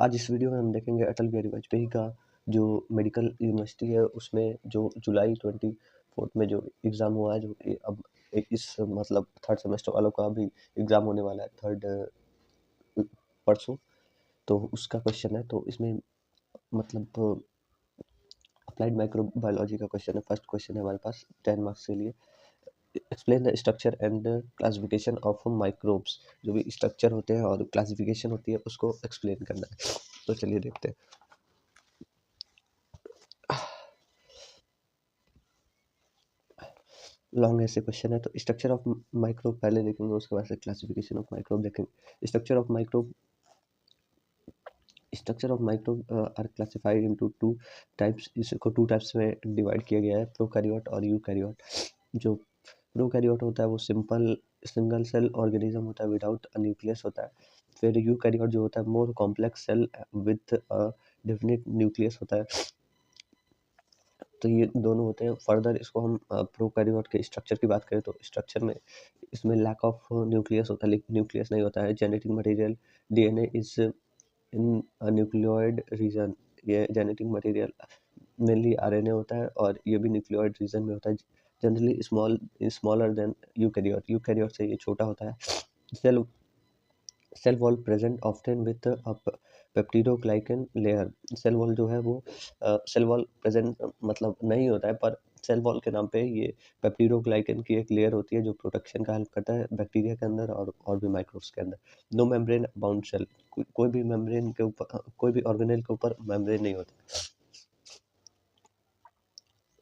आज इस वीडियो में हम देखेंगे अटल बिहारी वाजपेयी का जो मेडिकल यूनिवर्सिटी है उसमें जो जुलाई 24 में जो एग्ज़ाम हुआ है, जो कि अब इस मतलब थर्ड सेमेस्टर वालों का भी एग्ज़ाम होने वाला है थर्ड परसों। तो उसका क्वेश्चन है, तो इसमें मतलब अप्लाइड माइक्रोबायोलॉजी का क्वेश्चन है। फर्स्ट क्वेश्चन है हमारे पास 10 मार्क्स के लिए। Explain the structure and classification of microbes. जो भी स्ट्रक्चर होते हैं और क्लासिफिकेशन होती है उसको एक्सप्लेन करना है। तो चलिए देखते हैं। लॉन्ग ऐसे क्वेश्चन है। तो स्ट्रक्चर ऑफ माइक्रोब पहले देखेंगे, उसके बाद से क्लासिफिकेशन ऑफ माइक्रोब देखेंगे। Structure of microbe are classified into two types. इसको टू टाइप्स में डिवाइड किया गया है, प्रोकैरियोट और यूकैरियोट। जो प्रोकैरियोट होता है वो सिंपल सिंगल सेल ऑर्गेनिज्म होता है, विदाउट न्यूक्लियस होता है। फिर यूकैरियोट जो होता है more complex cell with definite nucleus होता है। तो ये दोनों होते हैं। फर्दर इसको हम प्रोकैरियोट के स्ट्रक्चर की बात करें तो स्ट्रक्चर में इसमें लैक ऑफ न्यूक्लियस होता है, लेकिन न्यूक्लियस नहीं होता है। Genetic material DNA is in nucleoid region. ये जेनेटिक मटेरियल मेनली आरएनए होता है और ये भी न्यूक्लियोइड रीजन में होता है। Generally smaller than eukaryote. Eukaryote से ये छोटा होता है। Cell cell wall present often with peptidoglycan layer. Cell wall जो है वो सेल वॉल प्रेजेंट मतलब नहीं होता है, पर सेल वॉल के नाम पे ये पेप्टिडोग्लाइकन की एक लेयर होती है जो प्रोटेक्शन का हेल्प करता है बैक्टीरिया के अंदर और भी माइक्रोब्स के अंदर। No membrane bound cell. कोई भी मेम्ब्रेन के ऊपर कोई भी ऑर्गेनेल के ऊपर मेम्ब्रेन नहीं होता।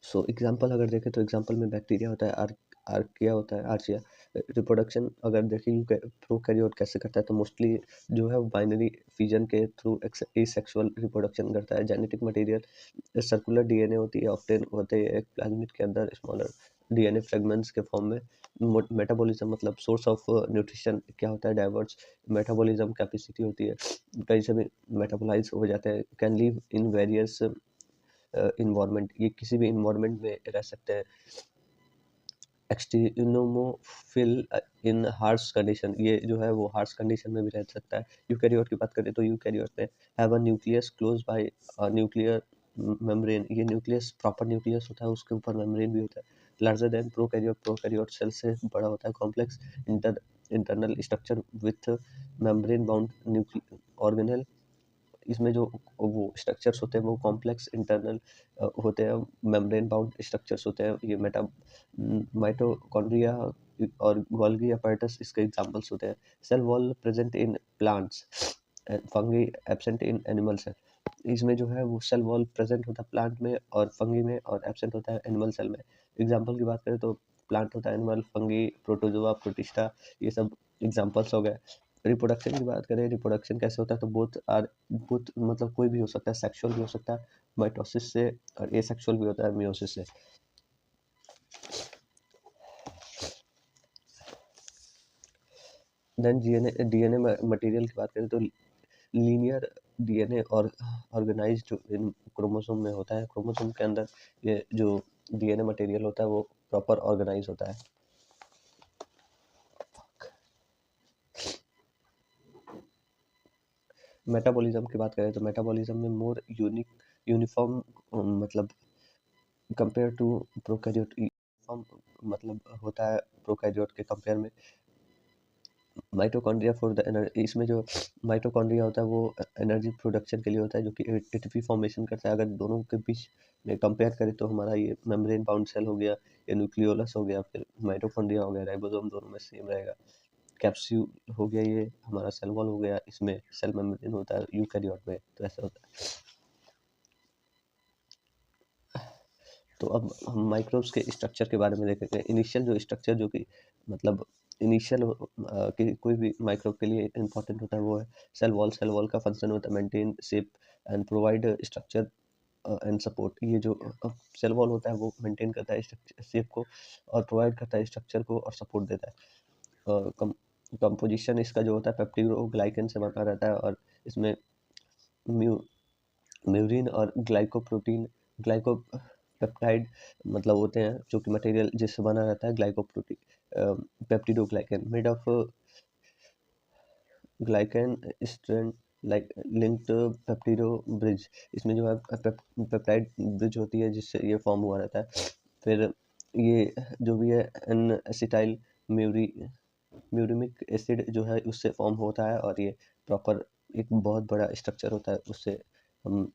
सो एग्जांपल अगर देखें तो एग्जांपल में बैक्टीरिया होता है, आर्किया होता है, आर्चिया। रिप्रोडक्शन अगर देखें प्रोकैरियोट कैसे करता है तो मोस्टली जो है वो बाइनरी फिजन के थ्रू एसेक्सुअल रिप्रोडक्शन करता है। जेनेटिक मटेरियल सर्कुलर डीएनए होती है, ऑप्टेन होते हैं एक प्लाज्मिड के अंदर स्मॉलर डीएनए फ्रेगमेंट्स के फॉर्म में। मेटाबॉलिज्म मतलब सोर्स ऑफ न्यूट्रिशन क्या होता है, डाइवर्स मेटाबॉलिज्म कैपेसिटी होती है, कहीं से भी मेटाबोलाइज हो जाते हैं। Can live in various environment, ये किसी भी इन्वायरमेंट में रह सकते हैं। एक्सटिनोमोफिल इन हार्श कंडीशन, ये जो है वो हार्श कंडीशन में भी रह सकता है। यूकैरियोट की बात करें तो यूकैरियोट में have a nucleus close by nuclear membrane. ये न्यूक्लियस प्रॉपर न्यूक्लियस होता है, उसके ऊपर मेम्ब्रेन भी होता है। Larger than prokaryote, prokaryote cell से बड़ा होता है। Complex internal structure with membrane bound organelle. इसमें जो वो स्ट्रक्चर्स होते हैं वो कॉम्प्लेक्स इंटरनल होते हैं, मेम्ब्रेन बाउंड स्ट्रक्चर्स होते हैं। ये माइटोकॉन्ड्रिया और गोल्गी अपैरेटस इसके एग्जांपल्स होते हैं। Cell wall present in plants and fungi absent in animal cell. इसमें जो है वो सेल वॉल प्रेजेंट होता है प्लांट में और फंगी में, और एब्सेंट होता है एनिमल सेल में। एग्जांपल की बात करें तो प्लांट होता है एनिमल, फंगी प्रोटोजोआ प्रोटिस्टा, ये सब एग्जांपल्स हो गए। रिप्रोडक्शन की बात करें, रिप्रोडक्शन कैसे होता है तो बोथ मतलब कोई भी हो सकता है, सेक्सुअल भी हो सकता है माइटोसिस से, और एसेक्सुअल भी होता है मियोसिस से। देन डीएनए मटेरियल की बात करें तो लीनियर डीएनए और ऑर्गेनाइज्ड इन क्रोमोसोम में होता है। क्रोमोसोम के अंदर ये जो डीएनए मटेरियल होता है वो प्रॉपर ऑर्गेनाइज होता है। मेटाबॉलिज्म की बात करें तो मेटाबॉलिज्म में मोर यूनिफॉर्म मतलब कंपेयर टू प्रोकैरियोट, मतलब होता है प्रोकैरियोट के कंपेयर में। माइटोकॉन्ड्रिया फॉर द एनर्जी, इसमें जो माइटोकॉन्ड्रिया होता है वो एनर्जी प्रोडक्शन के लिए होता है, जो कि एटीपी फॉर्मेशन करता है। अगर दोनों के बीच में कंपेयर करें तो हमारा ये मेम्ब्रेन बाउंड सेल हो गया, ये न्यूक्लियोलस हो गया, फिर माइटोकॉन्ड्रिया हो गया, राइबोसोम दोनों में सेम रहेगा। कैप्सूल हो गया, ये हमारा सेल वॉल हो गया, इसमें सेल मेम्ब्रेन होता है यूकैरियोट में, तो ऐसा होता है। तो अब हम माइक्रोब्स के स्ट्रक्चर के बारे में देखेंगे। इनिशियल जो स्ट्रक्चर जो कि मतलब इनिशियल कोई भी माइक्रोब के लिए इंपॉर्टेंट होता है वो है सेल वॉल। सेल वॉल का फंक्शन होता है maintain shape and provide structure and support. ये जो सेल वॉल होता है वो मेंटेन करता है शेप को और प्रोवाइड करता है स्ट्रक्चर को और सपोर्ट देता है। कंपोजिशन इसका जो होता है पेप्टिडोग्लाइकन से बना रहता है, और इसमें म्यूरिन और ग्लाइकोपेप्टाइड मतलब होते हैं, जो कि मटेरियल जिससे बना रहता है glycoprotein peptidoglycan made of glycan strand like linked पेप्टिडो bridge, इसमें जो है पेप्टाइड ब्रिज होती है जिससे ये फॉर्म हुआ रहता है। फिर ये जो भी है एन एसिटाइल म्यूरी म्यूरिमिक एसिड जो है उससे फॉर्म होता है, और ये प्रॉपर एक बहुत बड़ा स्ट्रक्चर होता है, उससे हम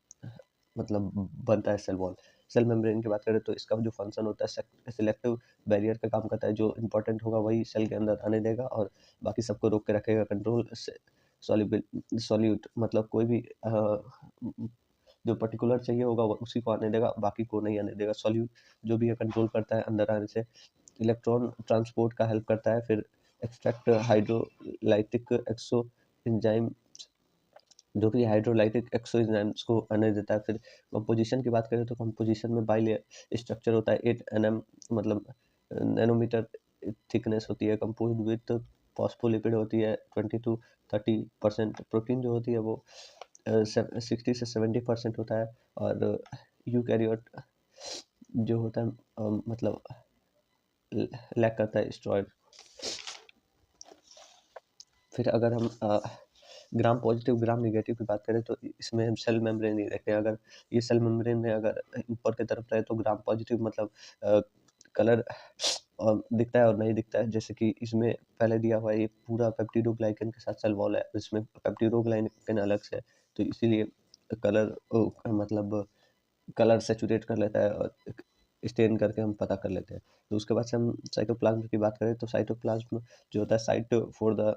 मतलब बनता है सेल वॉल। सेल मेम्ब्रेन की बात करें तो इसका जो फंक्शन होता है सिलेक्टिव बैरियर का काम करता है, जो इंपॉर्टेंट होगा वही सेल के अंदर आने देगा और बाकी सबको रोक के रखेगा। कंट्रोल सॉल्यूबल सॉल्यूट मतलब कोई भी जो पर्टिकुलर चाहिए होगा उसी को आने देगा, बाकी को नहीं आने देगा। सॉल्यूट जो भी है कंट्रोल करता है अंदर आने से। इलेक्ट्रॉन ट्रांसपोर्ट का हेल्प करता है। फिर एक्सट्रैक्ट हाइड्रोलाइटिक एक्सो एंजाइम जो कि हाइड्रोलाइटिक एक्सो एंजाइम्स को आने देता है। फिर कंपोजिशन की बात करें तो कंपोजिशन में बाइलेयर स्ट्रक्चर होता है। 8 nm मतलब नैनोमीटर थिकनेस होती है। कंपोज्ड विथ फॉस्फोलिपिड होती है 20 to 30%। प्रोटीन जो होती है वो 60 से 70% होता है। और यूकैरियोट जो होता है मतलब लैक करता है स्टेरॉयड। फिर अगर हम ग्राम पॉजिटिव ग्राम निगेटिव की बात करें तो इसमें हम सेल मेम्ब्रेन ही देखते हैं। अगर ये सेल मेम्ब्रेन में अगर ऊपर की तरफ रहे तो ग्राम पॉजिटिव मतलब कलर दिखता है और नहीं दिखता है। जैसे कि इसमें पहले दिया हुआ है ये पूरा पेप्टिडोग्लाइकन के साथ सेल वॉल है, इसमें पेप्टिडोग्लाइकन अलग से है, तो इसीलिए कलर मतलब कलर सेचुरेट कर लेता है और स्टेन करके हम पता कर लेते हैं। तो उसके बाद से हम साइटोप्लाज्म की बात करें तो साइटोप्लाज्म जो होता है साइट फॉर द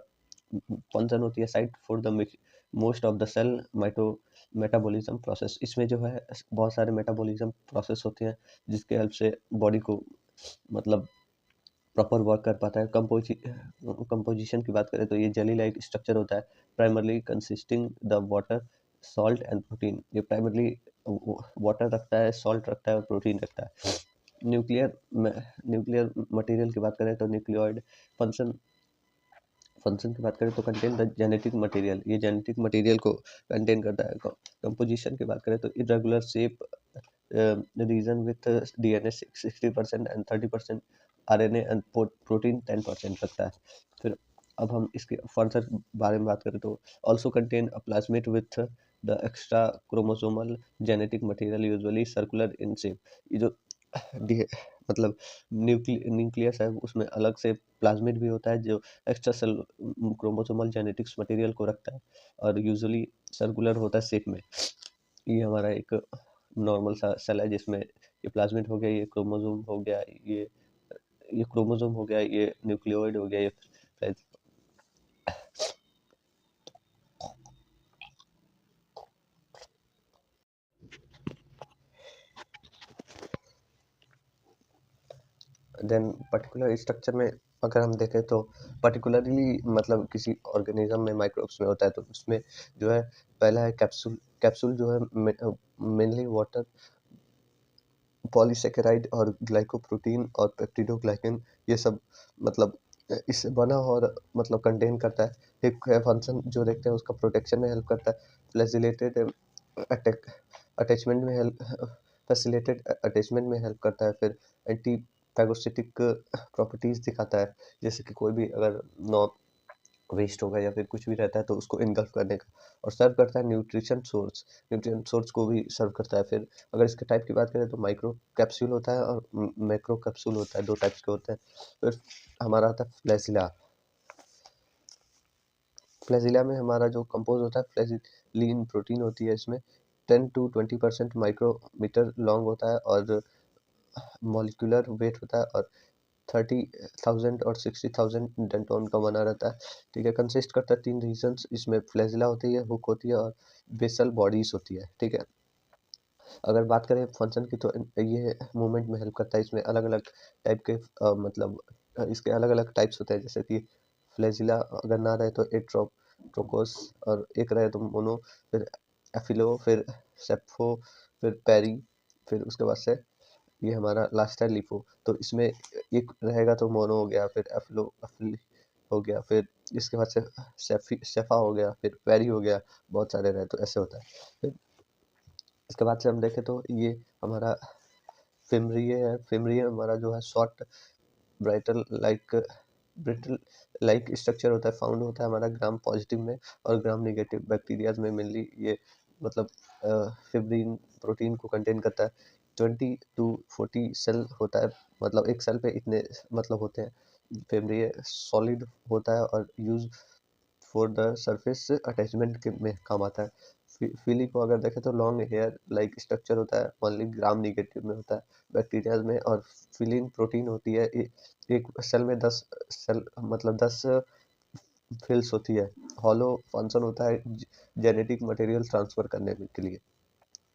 फंक्शन होती है site for the most of the cell metabolism process. इसमें जो है बहुत सारे मेटाबॉलिज्म प्रोसेस होते हैं जिसके हेल्प से बॉडी को मतलब प्रॉपर वर्क कर पाता है। कंपोजिशन की बात करें तो ये जेली लाइक स्ट्रक्चर होता है, primarily consisting the water salt and protein. ये प्राइमरली वाटर रखता है, सॉल्ट रखता है और प्रोटीन रखता है। न्यूक्लियर मटेरियल की बात करें तो न्यूक्लियोइड फंक्शन की बात करें तो कंटेन द जेनेटिक मटेरियल, ये जेनेटिक मटेरियल को कंटेन करता है। कंपोजिशन की बात करें तो irregular shape region with DNA 60% and 30% RNA and protein 10% रखता है। फिर अब हम इसके फर्दर बारे में बात करें तो also contain a plasmid with the extra chromosomal genetic material usually circular in shape. ये जो मतलब न्यूक्लियस है उसमें अलग से प्लाज्मिड भी होता है जो extra cell chromosomal genetics material को रखता है और यूजुअली सर्कुलर होता है शेप में। ये हमारा एक नॉर्मल सा सेल है जिसमें ये प्लाज्मिड हो गया, ये क्रोमोसोम हो गया, ये क्रोमोसोम हो गया, ये न्यूक्लियोइड हो गया, ये देन पर्टिकुलर स्ट्रक्चर में अगर हम देखें तो पर्टिकुलरली मतलब किसी ऑर्गेनिज्म में माइक्रोब्स में होता है तो उसमें जो है पहला है कैप्सूल। कैप्सूल जो है मेनली वाटर पॉलीसेकेराइड और ग्लाइकोप्रोटीन और पेप्टिडोग्लाइकन ये सब मतलब इससे बना और मतलब कंटेन करता है। एक फंक्शन जो देखते हैं उसका प्रोटेक्शन में हेल्प करता है। फ्लैजिलेटेड अटैक अटैचमेंट में हेल्प फैसिलिटेड अटैचमेंट में हेल्प करता है। फिर एंटी पैगोसिटिक प्रॉपर्टीज दिखाता है, जैसे कि कोई भी अगर नॉन वेस्ट होगा या फिर कुछ भी रहता है तो उसको इनगल्फ करने का। और सर्व करता है न्यूट्रिशन सोर्स को भी सर्व करता है। फिर अगर इसके टाइप की बात करें तो माइक्रो कैप्सूल होता है और मैक्रो कैप्सूल होता है, दो टाइप्स के होते हैं। फिर हमारा आता है फ्लैजिला। फ्लैजिला में हमारा जो कंपोज होता है फ्लैजिलीन प्रोटीन होती है। इसमें 10 to 20% माइक्रोमीटर लॉन्ग होता है और मॉलिक्यूलर वेट होता है और 30,000 और 60,000 डेंटोन का बना रहता है। ठीक है, कंसिस्ट करता है 3 रीजन्स, इसमें फ्लैजिला होती है, हुक होती है और बेसल बॉडीज होती है। ठीक है, अगर बात करें फंक्शन की तो ये मूवमेंट में हेल्प करता है। इसमें अलग अलग टाइप के मतलब इसके अलग अलग टाइप्स होते हैं, जैसे कि फ्लैजिला अगर ना रहे तो ट्रोकोस और एक रहे तो मोनो, फिर एफिलो, फिर सेप्फो, फिर पेरी, फिर उसके बाद से ये हमारा लास्ट है लिफो। तो इसमें एक रहेगा तो मोनो हो गया, फिर एफिली हो गया, फिर इसके बाद से सेफा हो गया, फिर पेरी हो गया, बहुत सारे रहे तो ऐसे होता है। फिर इसके बाद से हम देखें तो ये हमारा फेमरिए है। फेमरिए हमारा जो है short brittle like brittle like structure होता है, फाउंड होता है हमारा ग्राम पॉजिटिव में और ग्राम नेगेटिव बैक्टीरियाज में। मेनली ये मतलब फिब्रिन प्रोटीन को कंटेन करता है। 20 to 40 सेल होता है, मतलब एक सेल पे इतने मतलब होते हैं। फिब्रिन सॉलिड होता है और use for the surface attachment के में काम आता है। फिली को अगर देखें तो लॉन्ग हेयर लाइक स्ट्रक्चर होता है, ओनली ग्राम नेगेटिव में होता है बैक्टीरिया में। और फिलिन प्रोटीन होती है, एक सेल में 10 सेल मतलब 10 फिल्स होती है। हॉलो फंक्शन होता है जेनेटिक मटेरियल ट्रांसफर करने के लिए।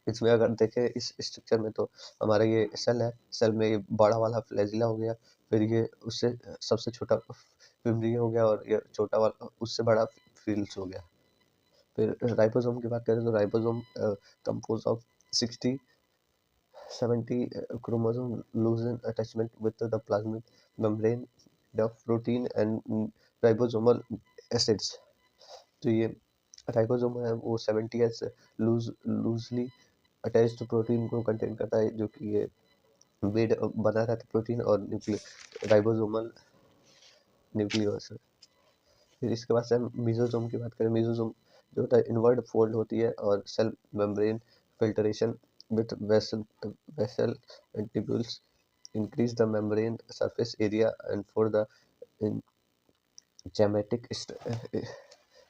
इसमें अगर देखें इस स्ट्रक्चर में तो हमारा ये सेल है, सेल में ये बड़ा वाला फ्लैजिला हो गया, फिर ये उससे सबसे छोटा फिब्रिया हो गया और ये छोटा वाला उससे बड़ा फिल्स हो गया। फिर राइबोसोम की बात करें तो ribosome compose of 60-70 chromosome loosen attachment with the plasmid membrane of protein and ribosomal acids। तो ये राइबोसोम है वो 70 एस लूजली अटैच्ड प्रोटीन को कंटेन करता है, जो कि ये बेड बना रहता है प्रोटीन और राइबोसोमल न्यूक्लियस। फिर इसके बाद से हम मिजोसोम की बात करें। मिजोसोम जो होता है इनवर्ड फोल्ड होती है और cell membrane filtration with vessel and tubules increase the membrane surface area and for the enzymatic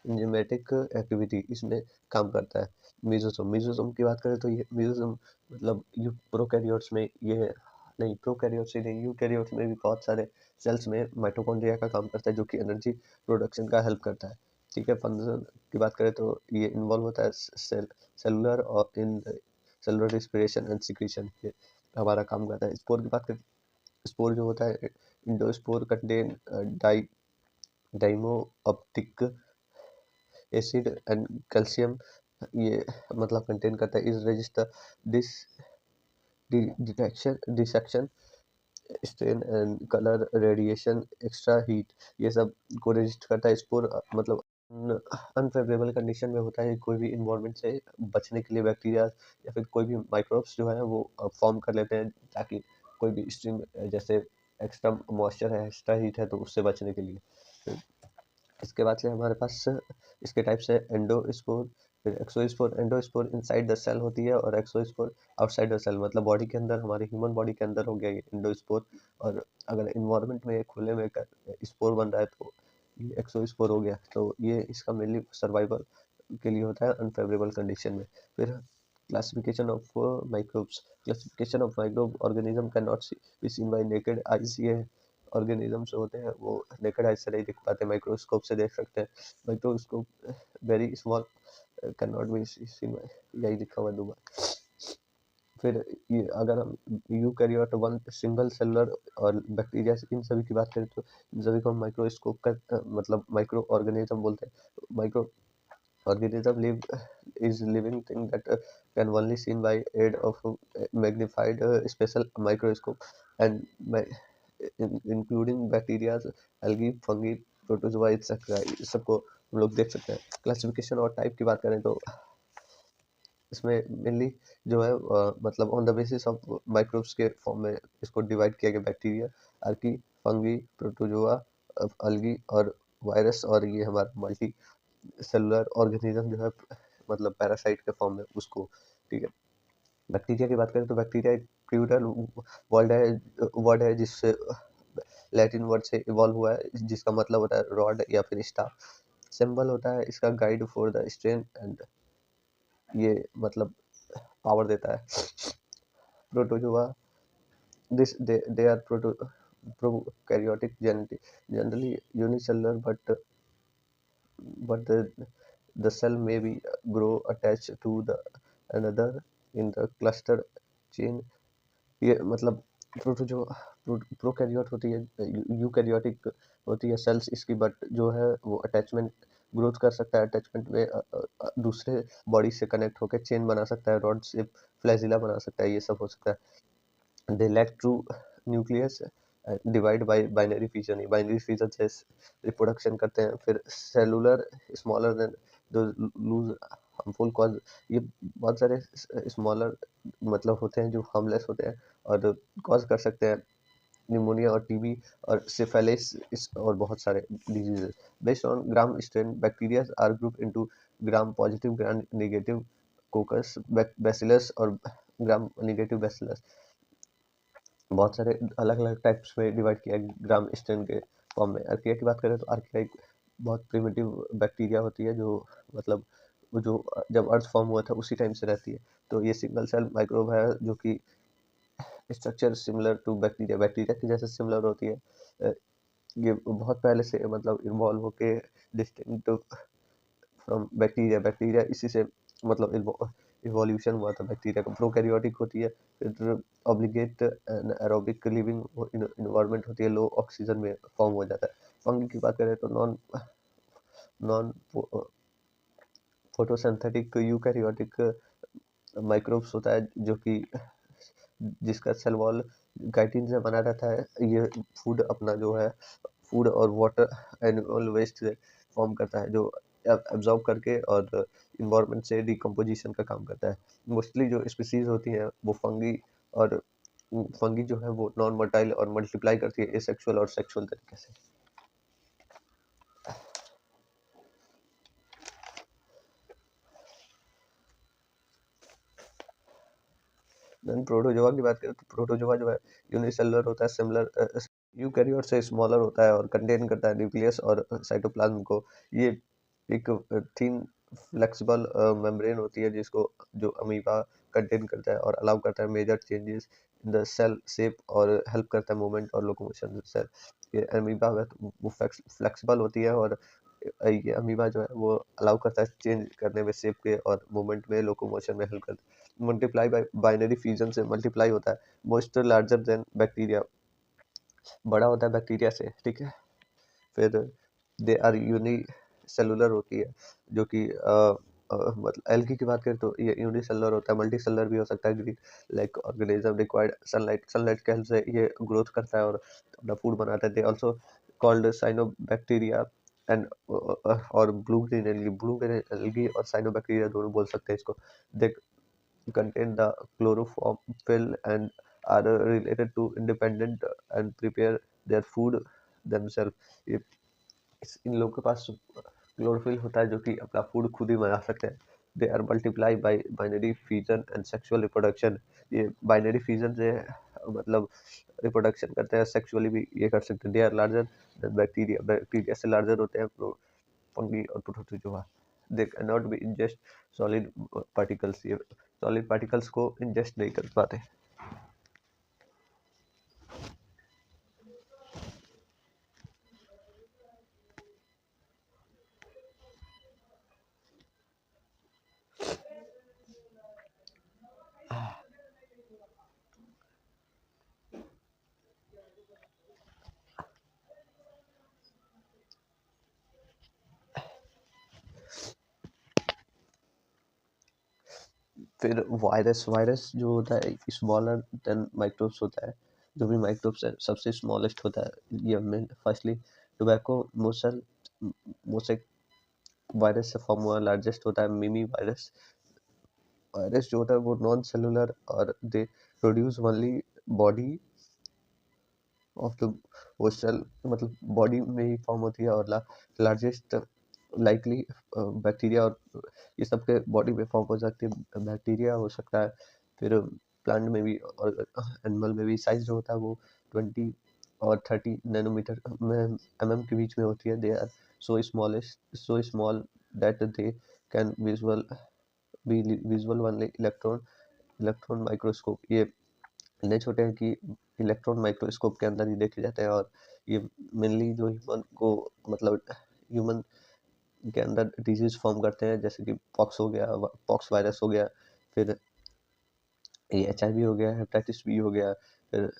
enzymatic activity इसमें काम करता है। मिजोसोम मिजोसोम की बात करें तो ये मिजोसोम मतलब प्रोकैरियोट्स में ये नहीं, प्रोकैरियोट्स ही नहीं, यूकैरियोट्स में भी बहुत सारे सेल्स में माइटोकॉन्ड्रिया का काम करता है, जो कि एनर्जी प्रोडक्शन का हेल्प करता है। ठीक है, फंक्शन की बात करें तो ये इन्वॉल्व होता है सेलुलर और in cellular respiration and secretion, ये हमारा काम करता है। स्पोर की बात करें, स्पोर जो होता है endospore contain डाइमोप्टिक acid and calcium, ये मतलब कंटेन करता है। इस resistor this dissection strain and colour radiation extra heat, ये सब को रजिस्टर करता है। स्पोर मतलब अनफेवरेबल कंडीशन में होता है, कोई भी इन्वायरमेंट से बचने के लिए बैक्टीरिया या फिर कोई भी माइक्रोब्स जो है वो फॉर्म कर लेते हैं, ताकि कोई भी स्ट्रीम जैसे एक्स्ट्रा मॉइस्चर है, एक्स्ट्रा हीट है, तो उससे बचने के लिए। फिर इसके बाद से हमारे पास इसके टाइप से एंडोस्पोर, फिर exospore. Endospore inside the cell होती है और एक्सोस्पोर आउटसाइड द सेल, मतलब बॉडी के अंदर, हमारे ह्यूमन बॉडी के अंदर हो गया ये एंडोस्पोर। और अगर इन्वायरमेंट में खुले में स्पोर बन रहा है तो ये एक्सोस्पोर हो गया। तो ये इसका मेनली सर्वाइवल के लिए होता है अनफेवरेबल कंडीशन में। फिर classification of microbes, classification of microbe organism can not be seen bye naked eyes. ये ऑर्गेनिजम्स होते हैं वो नेकेड आई से नहीं दिख पाते, माइक्रोस्कोप से देख सकते हैं। Microscope very small can not be seen by, यही लिखा हुआ दोबारा। फिर ये अगर हम यूकैरियोट वन सिंगल सेलुलर और बैक्टीरिया इन सभी की बात करें तो इन सभी को हम माइक्रोस्कोप का मतलब माइक्रो ऑर्गेनिज्म बोलते हैं। Micro organism live is living thing that can only seen by aid of magnified special microscope and including bacteria, algae, fungi, protozoa etc। इस सबको हम लोग देख सकते हैं। क्लासिफिकेशन और टाइप की बात करें तो इसमें मेनली जो है मतलब on the basis of microbes के फॉर्म में इसको डिवाइड किया गया। बैक्टीरिया, आर्की, फंगी, प्रोटोजोआ, अलगी और वायरस, और ये हमारा मल्टी सेलुलर ऑर्गेनिज्म जो है मतलब पैरासाइट के फॉर्म में उसको। ठीक है, बैक्टीरिया की बात करें तो बैक्टीरिया एक प्लूरल वर्ड है जिससे लैटिन वर्ड से इवॉल्व हुआ है, जिसका मतलब होता है रॉड या फिर स्टाफ। सिंबल होता है इसका guide for the strain and, ये मतलब पावर देता है। Protozoa this they are prokaryotic generally unicellular, but the cell may be grow attached to the another in the cluster chain। ये मतलब जो प्रोकैरियोट होती है, यूकैरियोटिक होती है सेल्स इसकी, बट जो है वो अटैचमेंट ग्रोथ कर सकता है। अटैचमेंट में दूसरे बॉडी से कनेक्ट होकर चेन बना सकता है, रॉड से फ्लैजिला बना सकता है, ये सब हो सकता है। They lack true nucleus divide by binary fission, binary fission से रिप्रोडक्शन करते हैं। फिर cellular smaller than do loose harmful cause, ये बहुत सारे स्मॉलर मतलब होते हैं जो हार्मलेस होते हैं और कॉज कर सकते हैं निमोनिया और टीबी और सिफिलिस और बहुत सारे diseases. Based on gram strain, bacteria are group into gram positive, gram negative, coccus bacillus और ग्राम नेगेटिव बैसिलस। बहुत सारे अलग अलग टाइप्स में डिवाइड किया ग्राम स्ट्रेन के फॉर्म में। आर्किया की बात करें तो आर्किया एक बहुत प्रिमिटिव बैक्टीरिया होती है जो मतलब वो जो जब अर्थ फॉर्म हुआ था उसी टाइम से रहती है। तो ये सिंगल सेल माइक्रोब है जो कि structure similar to bacteria, bacteria की जैसे सिमिलर होती है। ये बहुत पहले से मतलब इन्वॉल्व होके डिस्टिंक्ट फ्रॉम बैक्टीरिया, बैक्टीरिया इसी से मतलब इवोल्यूशन हुआ था बैक्टीरिया का। प्रोकैरियोटिक होती है, फिर ऑब्लिगेट एरोबिक लिविंग इन्वायरमेंट होती है, लो ऑक्सीजन में फॉर्म हो जाता है। फंगी की बात करें तो non non photosynthetic eukaryotic microbes होता है जो कि जिसका सेल वॉल काइटिन से बना रहता है। ये फूड अपना जो है फूड और वाटर एनिमल वेस्ट से फॉर्म करता है, जो एब्जॉर्ब करके और इन्वायरमेंट से डिकम्पोजिशन का काम करता है। मोस्टली जो स्पीसीज होती हैं वो फंगी, और फंगी जो है वो नॉन मोटाइल और मल्टीप्लाई करती है एसेक्सुअल और सेक्सुअल तरीके से। देन प्रोटोजोआ की बात करें तो प्रोटोजोआ जो है यूनिसेलुलर होता है, सिमिलर यूकैरियोट से स्मॉलर होता है और कंटेन करता है न्यूक्लियस और साइटोप्लाज्म को। ये एक थिन फ्लेक्सिबल मेम्ब्रेन होती है जिसको जो अमीबा कंटेन करता है और अलाउ करता है major changes in the cell shape और हेल्प करता है मूवमेंट और लोकोमोशन सेल। ये अमीबा है तो वो फ्लेक्सिबल होती है और ये अमीबा जो है वो अलाउ करता है चेंज करने में शेप के और मूवमेंट में लोकोमोशन में हेल्प करता है। मल्टीप्लाई बाय बाइनरी फ्यूजन से मल्टीप्लाई होता है। मोस्ट लार्जर देन बैक्टीरिया, बड़ा होता है बैक्टीरिया से, ठीक है। फिर दे आर यूनिसेलुलर होती है जो कि मतलब एल्गी की बात करें तो ये यूनिसेलुलर होता है, मल्टी सेलुलर भी हो सकता है। Green like organism required sunlight, sunlight के हेल्प से ये ग्रोथ करता है और अपना फूड बनाता है। They also called cyanobacteria and और blue green algae, blue green algae और साइनोबैक्टीरिया दोनों बोल सकते हैं इसको। दे contain the chlorophyll and are related to independent and prepare their food themselves। ये इन लोगों के पास क्लोरोफिल होता है जो कि अपना फूड खुद ही बना सकते हैं। They are multiply by binary fusion and sexual reproduction. ये बाइनरी फ्यूजन से मतलब रिप्रोडक्शन करते हैं, सेक्सुअली भी ये कर सकते हैं। They are larger than bacteria, bacteria से लार्जर होते हैं फंगी और protozoa. They can not be ingest solid particles, ये सॉलिड पार्टिकल्स को इंजेस्ट नहीं कर पाते। फिर वायरस, वायरस जो होता है स्मॉलर देन माइक्रोब्स होता है। जो भी माइक्रोब्स है सबसे स्मॉलेस्ट होता है। ये main firstly tobacco mosaic virus से फॉर्म हुआ लार्जेस्ट होता है मिमी वायरस। वायरस जो होता है वो नॉन सेलुलर और they produce only body of the वो सेल, मतलब बॉडी में ही फॉर्म होती है। और लार्जेस्ट लाइकली बैक्टीरिया और ये सबके बॉडी में फॉर्म हो सकती है। बैक्टीरिया हो सकता है, फिर प्लांट में भी और एनिमल में भी। साइज जो होता है वो 20 और 30 नैनोमीटर में के बीच में होती है। They are so small that they can visual only electron microscope. ये इतने छोटे हैं कि इलेक्ट्रॉन माइक्रोस्कोप के अंदर ही देखे जाते हैं। और ये मेनली जो ह्यूमन को मतलब ह्यूमन के अंदर डिजीज फॉर्म करते हैं, जैसे कि पॉक्स हो गया, पॉक्स वायरस हो गया, फिर ये HIV हो गया, हेपेटाइटिस बी हो गया, फिर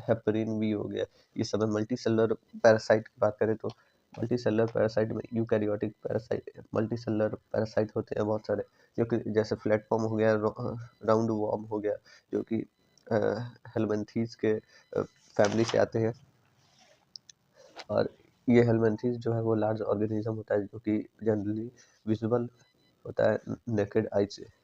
हेपरिन बी हो गया। ये सब है। मल्टी सेलुलर पैरासाइट की बात करें तो मल्टी सेलुलर पैरासाइट में eukaryotic parasite, multi cellular parasite होते हैं बहुत सारे, जो कि जैसे प्लेटफॉर्म हो गया, राउंड वॉर्म हो गया, जो कि हेलमिंथीज के फैमिली से आते हैं। और ये हेलमिंथीज जो है वो लार्ज ऑर्गेनिज्म होता है जो कि जनरली विजिबल होता है नेकेड आई से।